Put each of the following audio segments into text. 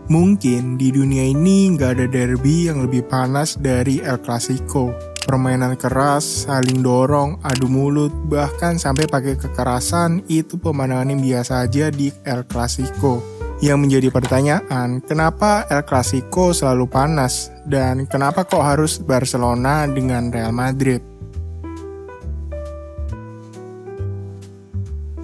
Mungkin di dunia ini nggak ada derby yang lebih panas dari El Clasico. Permainan keras, saling dorong, adu mulut, bahkan sampai pakai kekerasan, itu pemandangan yang biasa aja di El Clasico. Yang menjadi pertanyaan, kenapa El Clasico selalu panas? Dan kenapa kok harus Barcelona dengan Real Madrid?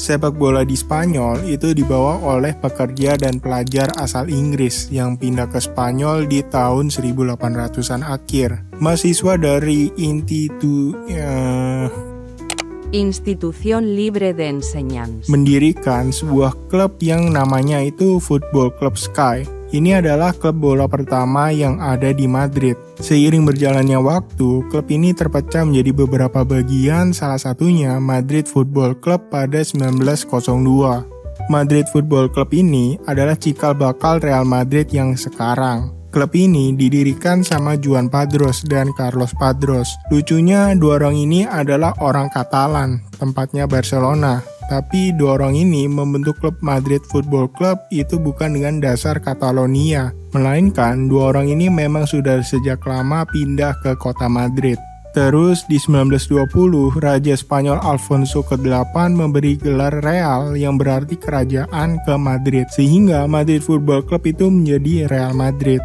Sepak bola di Spanyol itu dibawa oleh pekerja dan pelajar asal Inggris yang pindah ke Spanyol di tahun 1800-an akhir. Mahasiswa dari Institución Libre de Enseñanza mendirikan sebuah klub yang namanya itu Football Club Sky. Ini adalah klub bola pertama yang ada di Madrid. Seiring berjalannya waktu, klub ini terpecah menjadi beberapa bagian, salah satunya Madrid Football Club pada 1902. Madrid Football Club ini adalah cikal bakal Real Madrid yang sekarang. Klub ini didirikan sama Joan Padros dan Carlos Padros. Lucunya, dua orang ini adalah orang Katalan, tempatnya Barcelona. Tapi dua orang ini membentuk klub Madrid Football Club itu bukan dengan dasar Catalonia, melainkan dua orang ini memang sudah sejak lama pindah ke kota Madrid. Terus di 1920, Raja Spanyol Alfonso ke-8 memberi gelar Real yang berarti kerajaan ke Madrid, sehingga Madrid Football Club itu menjadi Real Madrid.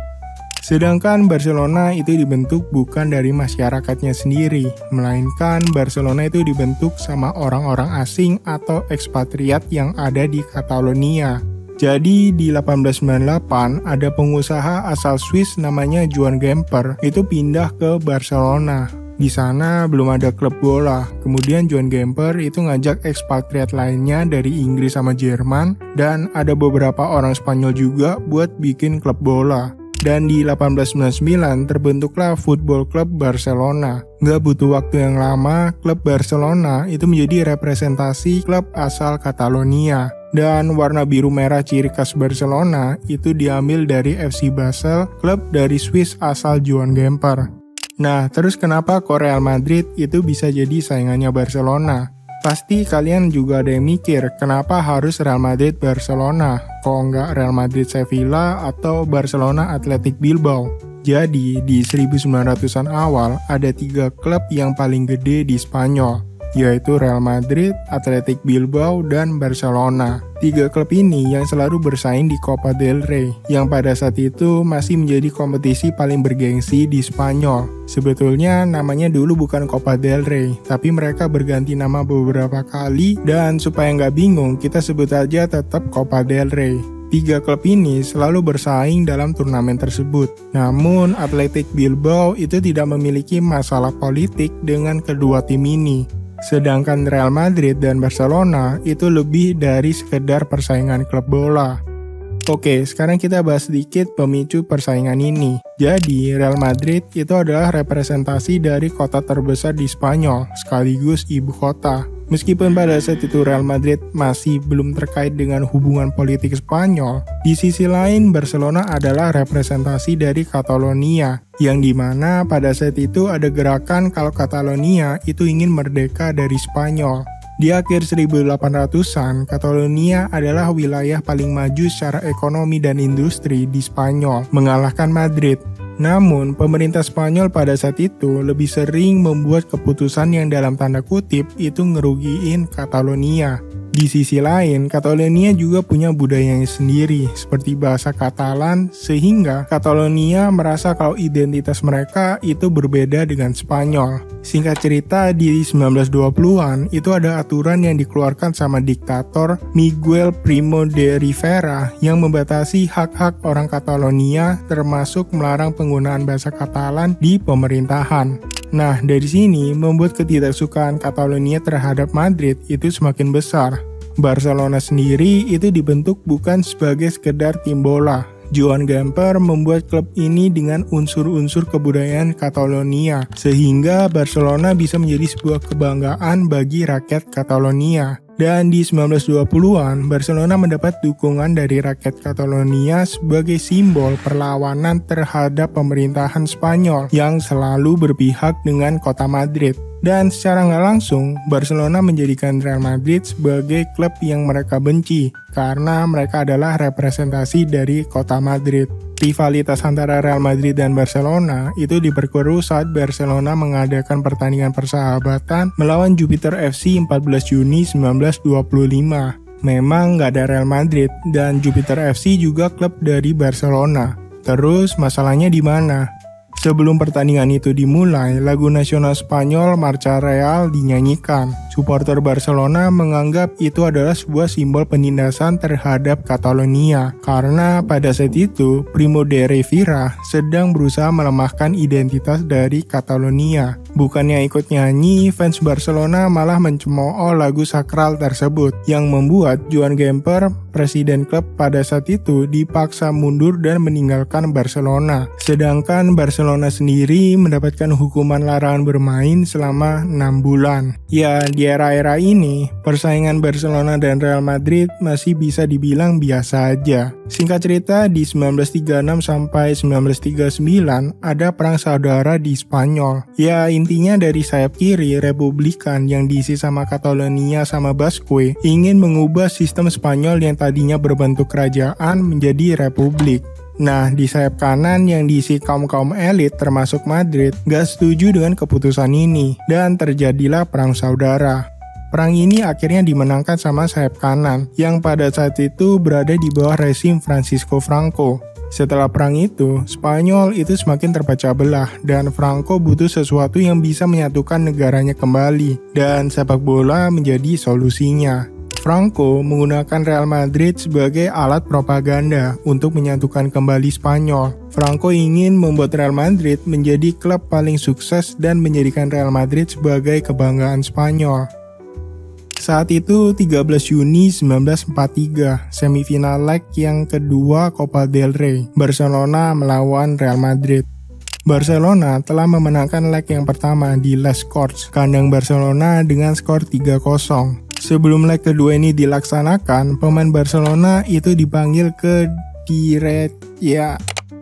Sedangkan Barcelona itu dibentuk bukan dari masyarakatnya sendiri, melainkan Barcelona itu dibentuk sama orang-orang asing atau ekspatriat yang ada di Catalonia. Jadi di 1898 ada pengusaha asal Swiss namanya Joan Gamper itu pindah ke Barcelona. Di sana belum ada klub bola. Kemudian Joan Gamper itu ngajak ekspatriat lainnya dari Inggris sama Jerman, dan ada beberapa orang Spanyol juga buat bikin klub bola. Dan di 1899 terbentuklah Football Club Barcelona. Nggak butuh waktu yang lama, klub Barcelona itu menjadi representasi klub asal Catalonia. Dan warna biru merah ciri khas Barcelona itu diambil dari FC Basel, klub dari Swiss asal Joan Gamper. Nah, terus kenapa kok Real Madrid itu bisa jadi saingannya Barcelona? Pasti kalian juga ada yang mikir, kenapa harus Real Madrid Barcelona? Kok nggak Real Madrid Sevilla atau Barcelona Athletic Bilbao? Jadi, di 1900-an awal, ada 3 klub yang paling gede di Spanyol, yaitu Real Madrid, Athletic Bilbao, dan Barcelona. 3 klub ini yang selalu bersaing di Copa del Rey, yang pada saat itu masih menjadi kompetisi paling bergengsi di Spanyol. Sebetulnya namanya dulu bukan Copa del Rey, tapi mereka berganti nama beberapa kali, dan supaya nggak bingung, kita sebut aja tetap Copa del Rey. 3 klub ini selalu bersaing dalam turnamen tersebut. Namun, Athletic Bilbao itu tidak memiliki masalah politik dengan kedua tim ini. Sedangkan Real Madrid dan Barcelona itu lebih dari sekedar persaingan klub bola. Oke, sekarang kita bahas sedikit pemicu persaingan ini. Jadi, Real Madrid itu adalah representasi dari kota terbesar di Spanyol, sekaligus ibu kota. Meskipun pada saat itu Real Madrid masih belum terkait dengan hubungan politik Spanyol, di sisi lain Barcelona adalah representasi dari Catalonia, yang dimana pada saat itu ada gerakan kalau Catalonia itu ingin merdeka dari Spanyol. Di akhir 1800-an, Catalonia adalah wilayah paling maju secara ekonomi dan industri di Spanyol, mengalahkan Madrid. Namun, pemerintah Spanyol pada saat itu lebih sering membuat keputusan yang dalam tanda kutip itu ngerugiin Catalonia. Di sisi lain, Catalonia juga punya budayanya sendiri, seperti bahasa Katalan, sehingga Catalonia merasa kalau identitas mereka itu berbeda dengan Spanyol. Singkat cerita, di 1920-an, itu ada aturan yang dikeluarkan sama diktator Miguel Primo de Rivera yang membatasi hak-hak orang Catalonia, termasuk melarang penggunaan bahasa Katalan di pemerintahan. Nah, dari sini membuat ketidaksukaan Catalonia terhadap Madrid itu semakin besar. Barcelona sendiri itu dibentuk bukan sebagai sekedar tim bola. Joan Gamper membuat klub ini dengan unsur-unsur kebudayaan Catalonia, sehingga Barcelona bisa menjadi sebuah kebanggaan bagi rakyat Catalonia. Dan di 1920-an, Barcelona mendapat dukungan dari rakyat Catalonia sebagai simbol perlawanan terhadap pemerintahan Spanyol yang selalu berpihak dengan kota Madrid. Dan secara nggak langsung, Barcelona menjadikan Real Madrid sebagai klub yang mereka benci karena mereka adalah representasi dari kota Madrid. Rivalitas antara Real Madrid dan Barcelona itu diperkeruh saat Barcelona mengadakan pertandingan persahabatan melawan Jupiter FC 14 Juni 1925. Memang nggak ada Real Madrid dan Jupiter FC juga klub dari Barcelona. Terus masalahnya di mana? Sebelum pertandingan itu dimulai, lagu nasional Spanyol Marcha Real dinyanyikan. Supporter Barcelona menganggap itu adalah sebuah simbol penindasan terhadap Catalonia karena pada saat itu Primo de Rivera sedang berusaha melemahkan identitas dari Catalonia. Bukannya ikut nyanyi, fans Barcelona malah mencemooh lagu sakral tersebut yang membuat Joan Gamper, presiden klub pada saat itu, dipaksa mundur dan meninggalkan Barcelona. Sedangkan Barcelona sendiri mendapatkan hukuman larangan bermain selama 6 bulan. Ya, di era-era ini, persaingan Barcelona dan Real Madrid masih bisa dibilang biasa aja. Singkat cerita, di 1936 sampai 1939 ada perang saudara di Spanyol. Ya, intinya dari sayap kiri, Republikan yang diisi sama Catalonia sama Basque ingin mengubah sistem Spanyol yang tadinya berbentuk kerajaan menjadi republik. Nah, di sayap kanan yang diisi kaum-kaum elit termasuk Madrid gak setuju dengan keputusan ini dan terjadilah perang saudara. Perang ini akhirnya dimenangkan sama sayap kanan yang pada saat itu berada di bawah rezim Francisco Franco. Setelah perang itu, Spanyol itu semakin terpecah belah dan Franco butuh sesuatu yang bisa menyatukan negaranya kembali dan sepak bola menjadi solusinya. Franco menggunakan Real Madrid sebagai alat propaganda untuk menyatukan kembali Spanyol. Franco ingin membuat Real Madrid menjadi klub paling sukses dan menjadikan Real Madrid sebagai kebanggaan Spanyol. Saat itu 13 Juni 1943, semifinal leg yang kedua Copa del Rey, Barcelona melawan Real Madrid. Barcelona telah memenangkan leg yang pertama di Les Corts, kandang Barcelona dengan skor 3-0. Sebelum leg kedua ini dilaksanakan, pemain Barcelona itu dipanggil ke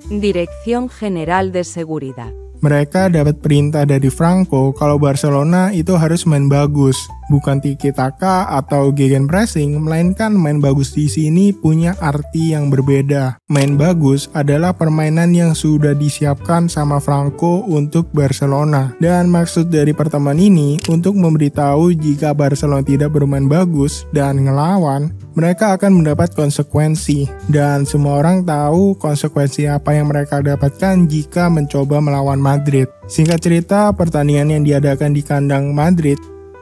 Dirección General de Seguridad. Mereka dapat perintah dari Franco kalau Barcelona itu harus main bagus, bukan tiki-taka atau gegenpressing, melainkan main bagus di sini punya arti yang berbeda. Main bagus adalah permainan yang sudah disiapkan sama Franco untuk Barcelona. Dan maksud dari pertemuan ini untuk memberitahu jika Barcelona tidak bermain bagus dan ngelawan, mereka akan mendapat konsekuensi. Dan semua orang tahu konsekuensi apa yang mereka dapatkan jika mencoba melawan Madrid. Singkat cerita, pertandingan yang diadakan di kandang Madrid,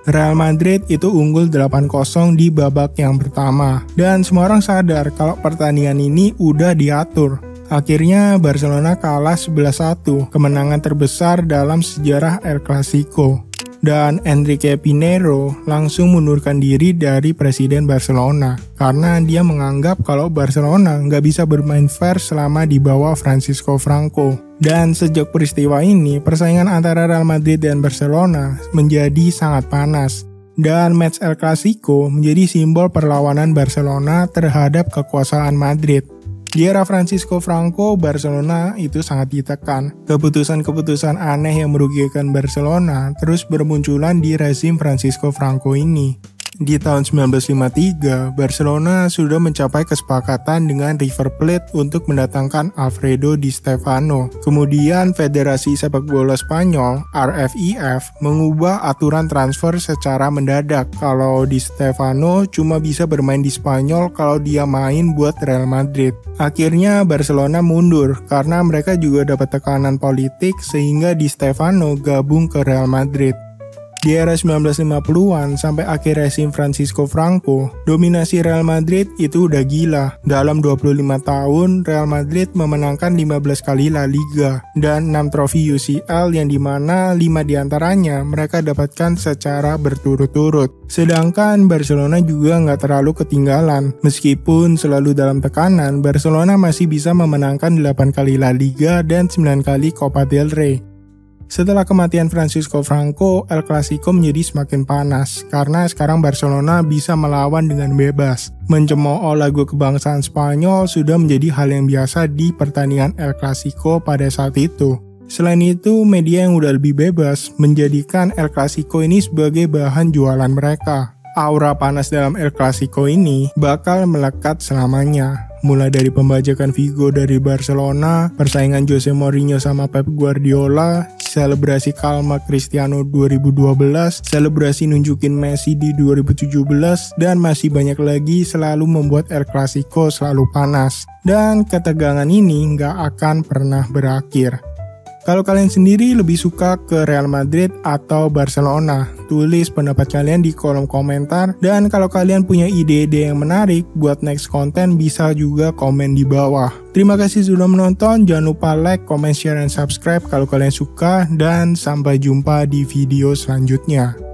Real Madrid itu unggul 8-0 di babak yang pertama. Dan semua orang sadar kalau pertandingan ini udah diatur. Akhirnya Barcelona kalah 11-1, kemenangan terbesar dalam sejarah El Clasico. Dan Enrique Pinheiro langsung mundurkan diri dari presiden Barcelona karena dia menganggap kalau Barcelona nggak bisa bermain fair selama di bawah Francisco Franco. Dan sejak peristiwa ini, persaingan antara Real Madrid dan Barcelona menjadi sangat panas. Dan match El Clasico menjadi simbol perlawanan Barcelona terhadap kekuasaan Madrid. Di era Francisco Franco, Barcelona itu sangat ditekan. Keputusan-keputusan aneh yang merugikan Barcelona terus bermunculan di rezim Francisco Franco ini. Di tahun 1953, Barcelona sudah mencapai kesepakatan dengan River Plate untuk mendatangkan Alfredo Di Stefano. Kemudian Federasi Sepak Bola Spanyol, RFIF, mengubah aturan transfer secara mendadak. Kalau Di Stefano cuma bisa bermain di Spanyol kalau dia main buat Real Madrid. Akhirnya Barcelona mundur karena mereka juga dapat tekanan politik sehingga Di Stefano gabung ke Real Madrid. Di era 1950-an sampai akhir rezim Francisco Franco, dominasi Real Madrid itu udah gila. Dalam 25 tahun, Real Madrid memenangkan 15 kali La Liga dan 6 trofi UCL yang dimana 5 diantaranya mereka dapatkan secara berturut-turut. Sedangkan Barcelona juga nggak terlalu ketinggalan. Meskipun selalu dalam tekanan, Barcelona masih bisa memenangkan 8 kali La Liga dan 9 kali Copa del Rey. Setelah kematian Francisco Franco, El Clasico menjadi semakin panas karena sekarang Barcelona bisa melawan dengan bebas. Mencemooh lagu kebangsaan Spanyol sudah menjadi hal yang biasa di pertandingan El Clasico pada saat itu. Selain itu, media yang udah lebih bebas menjadikan El Clasico ini sebagai bahan jualan mereka. Aura panas dalam El Clasico ini bakal melekat selamanya. Mulai dari pembajakan Figo dari Barcelona, persaingan Jose Mourinho sama Pep Guardiola, selebrasi Kalma Cristiano 2012, selebrasi nunjukin Messi di 2017, dan masih banyak lagi selalu membuat El Clasico selalu panas. Dan ketegangan ini nggak akan pernah berakhir. Kalau kalian sendiri lebih suka ke Real Madrid atau Barcelona? Tulis pendapat kalian di kolom komentar. Dan kalau kalian punya ide-ide yang menarik buat next konten, bisa juga komen di bawah. Terima kasih sudah menonton. Jangan lupa like, comment, share, dan subscribe kalau kalian suka. Dan sampai jumpa di video selanjutnya.